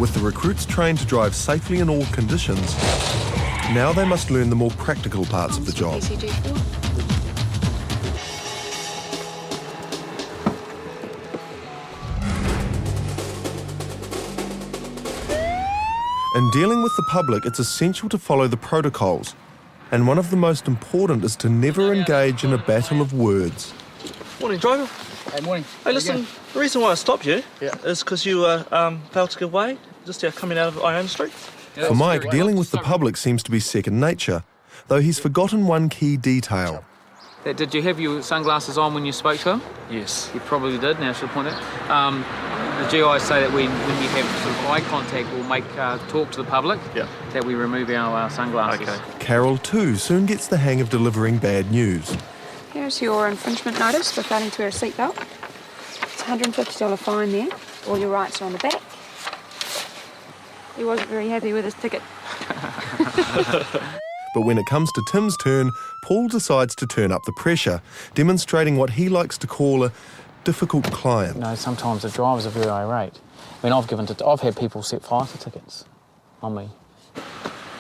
With the recruits trained to drive safely in all conditions, now they must learn the more practical parts of the job. In dealing with the public, it's essential to follow the protocols, and one of the most important is to never engage in a battle of words. Morning, driver. Hey, morning. Hey, listen, the reason why I stopped you is because you failed to give way just coming out of Iona Street. For Mike, dealing with the public seems to be second nature, though he's forgotten one key detail. Did you have your sunglasses on when you spoke to him? Yes. You probably did, now I should point out. The GIs say that when you have sort of eye contact or make talk to the public, that we remove our sunglasses. Okay. Carol, too, soon gets the hang of delivering bad news. Here's your infringement notice for failing to wear a seatbelt. It's a $150 fine there. All your rights are on the back. He wasn't very happy with his ticket. But when it comes to Tim's turn, Paul decides to turn up the pressure, demonstrating what he likes to call a difficult client. You know, sometimes the drivers are very irate. I mean, I've had people set fire to tickets on me.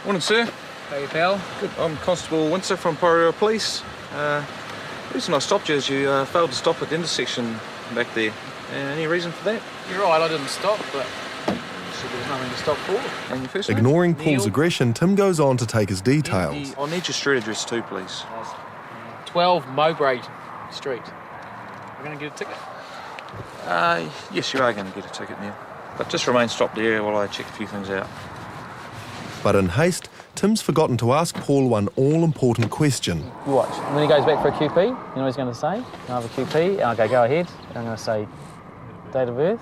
Morning, sir. Hey, pal. Good. I'm Constable Windsor from Porirua Police. The reason I stopped you is you failed to stop at the intersection back there. Any reason for that? You're right, I didn't stop, but there was nothing to stop for. And your first name? Ignoring Paul's aggression, Tim goes on to take his details. I'll need your street address too, please. 12 Mowbray Street. We're going to get a ticket? Yes, you are going to get a ticket, Neil. But just remain stopped there while I check a few things out. But in haste, Tim's forgotten to ask Paul one all-important question. You watch. When he goes back for a QP, you know what he's going to say? I'll have a QP, and I'll go ahead. And I'm going to say, date of birth.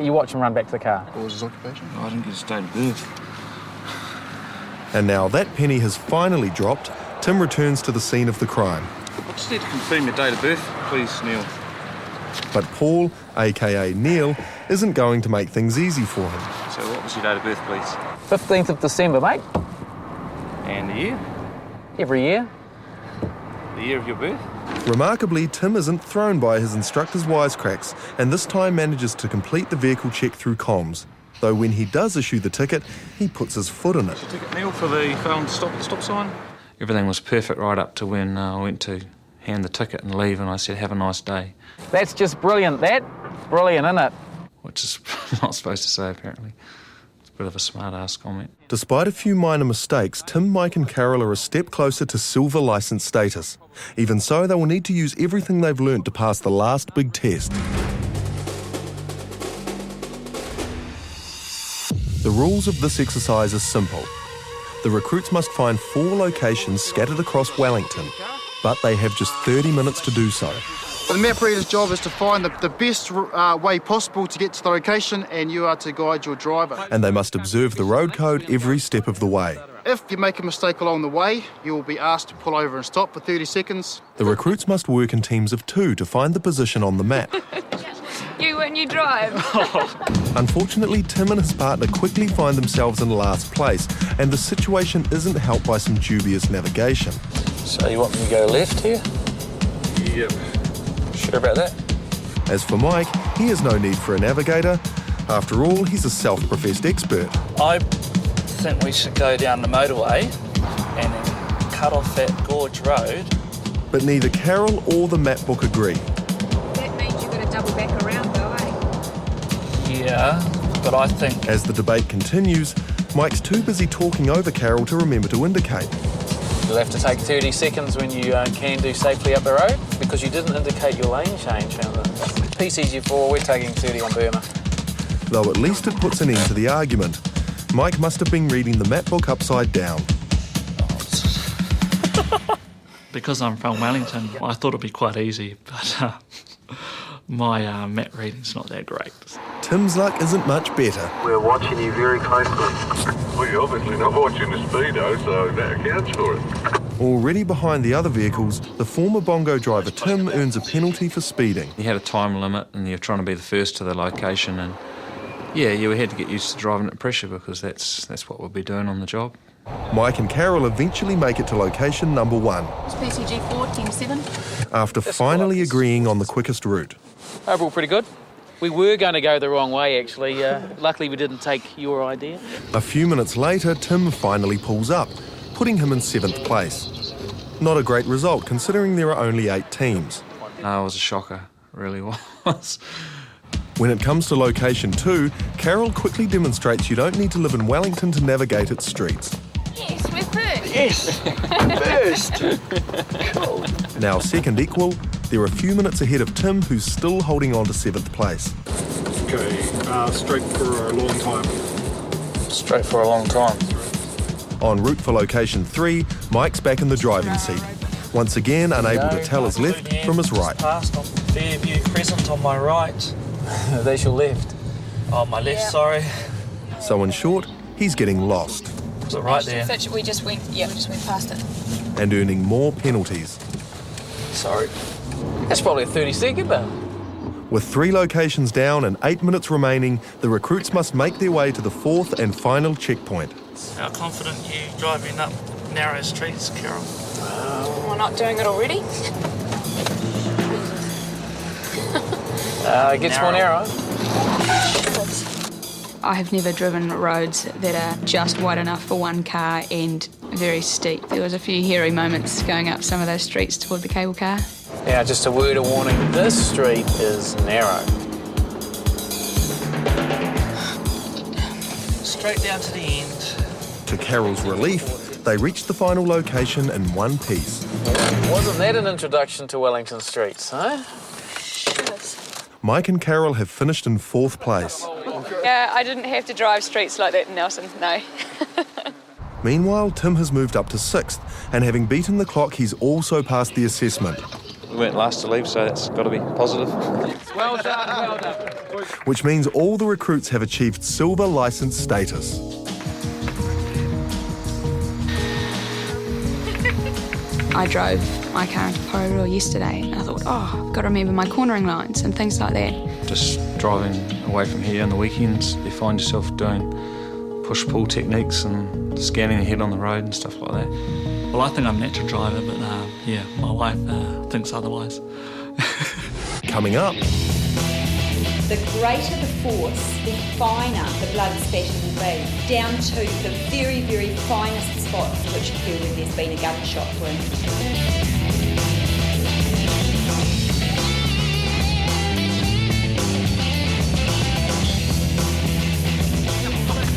You watch him run back to the car. What was his occupation? I didn't get his date of birth. And now that penny has finally dropped, Tim returns to the scene of the crime. I just need to confirm your date of birth, please, Neil. But Paul, aka Neil, isn't going to make things easy for him. So what was your date of birth, please? 15th of December, mate. And the year? Every year. The year of your birth? Remarkably, Tim isn't thrown by his instructor's wisecracks, and this time manages to complete the vehicle check through comms. Though when he does issue the ticket, he puts his foot in it. Your ticket, Neil, for the failing to stop at the stop sign? Everything was perfect right up to when I went to hand the ticket and leave, and I said, have a nice day. That's just brilliant, that. Brilliant, isn't it? Which is not supposed to say, apparently. It's a bit of a smart-ass comment. Despite a few minor mistakes, Tim, Mike and Carol are a step closer to silver licence status. Even so, they will need to use everything they've learnt to pass the last big test. The rules of this exercise are simple. The recruits must find 4 locations scattered across Wellington, but they have just 30 minutes to do so. The map reader's job is to find the best way possible to get to the location, and you are to guide your driver. And they must observe the road code every step of the way. If you make a mistake along the way, you will be asked to pull over and stop for 30 seconds. The recruits must work in teams of 2 to find the position on the map. You when you drive. Unfortunately, Tim and his partner quickly find themselves in last place, and the situation isn't helped by some dubious navigation. So you want me to go left here? Yep. Sure about that? As for Mike, he has no need for a navigator. After all, he's a self-professed expert. I think we should go down the motorway and then cut off that gorge road. But neither Carol or the map book agree. That means you've got to double back around though, eh? Yeah, but I think... As the debate continues, Mike's too busy talking over Carol to remember to indicate. You'll have to take 30 seconds when you can do safely up the road because you didn't indicate your lane change. PCG4, we're taking 30 on Burma. Though at least it puts an end to the argument. Mike must have been reading the map book upside down. Because I'm from Wellington, I thought it'd be quite easy, but my map reading's not that great. Tim's luck isn't much better. We're watching you very closely. Well, you're obviously not watching the speedo, so that accounts for it. Already behind the other vehicles, the former bongo driver Tim earns a penalty for speeding. You had a time limit and you're trying to be the first to the location, and yeah, you had to get used to driving at pressure because that's what we'll be doing on the job. Mike and Carol eventually make it to location number 1. It's PCG4, Team 7. After finally agreeing on the quickest route. Overall pretty good. We were going to go the wrong way, actually. Luckily, we didn't take your idea. A few minutes later, Tim finally pulls up, putting him in 7th place. Not a great result, considering there are only 8 teams. No, it was a shocker, it really was. When it comes to location 2, Carol quickly demonstrates you don't need to live in Wellington to navigate its streets. Yes, we're first. Yes! First! Cool. Now second equal, they're a few minutes ahead of Tim, who's still holding on to 7th place. Okay, straight for a long time. Straight for a long time. En route for location 3, Mike's back in the driving seat. Once again, unable to tell his left from his right. Past on Fairview Crescent on my right. That's your left. Oh, my left, sorry. So in short, he's getting lost Was it right there? We just went past it. and earning more penalties. Sorry. That's probably a 30-seconder. With 3 locations down and 8 minutes remaining, the recruits must make their way to the 4th and final checkpoint. How confident you driving up narrow streets, Carol? We're not doing it already. It gets more narrow. I have never driven roads that are just wide enough for one car and very steep. There was a few hairy moments going up some of those streets toward the cable car. Yeah, just a word of warning, this street is narrow. Straight down to the end. To Carol's relief, they reached the final location in one piece. Wasn't that an introduction to Wellington streets, huh? Mike and Carol have finished in 4th place. Yeah, I didn't have to drive streets like that in Nelson, no. Meanwhile, Tim has moved up to 6th, and having beaten the clock, he's also passed the assessment, We weren't last to leave, so that's got to be positive. Well done, well done. which means all the recruits have achieved silver licence status. I drove my car into Pororoa yesterday and I thought, I've got to remember my cornering lines and things like that. Just driving away from here on the weekends, you find yourself doing push-pull techniques and scanning ahead on the road and stuff like that. Well, I think I'm a natural driver, but yeah, my wife thinks otherwise. Coming up, The greater the force, the finer the blood spatter will be, down to the very, very finest spots which occur when there's been a gunshot wound.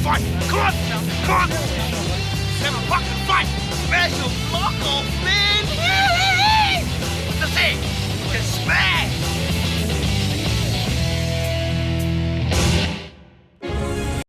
Fight! Come on! Come on! Have a fucking fight! Smash your block off, man! That's it! Just smash!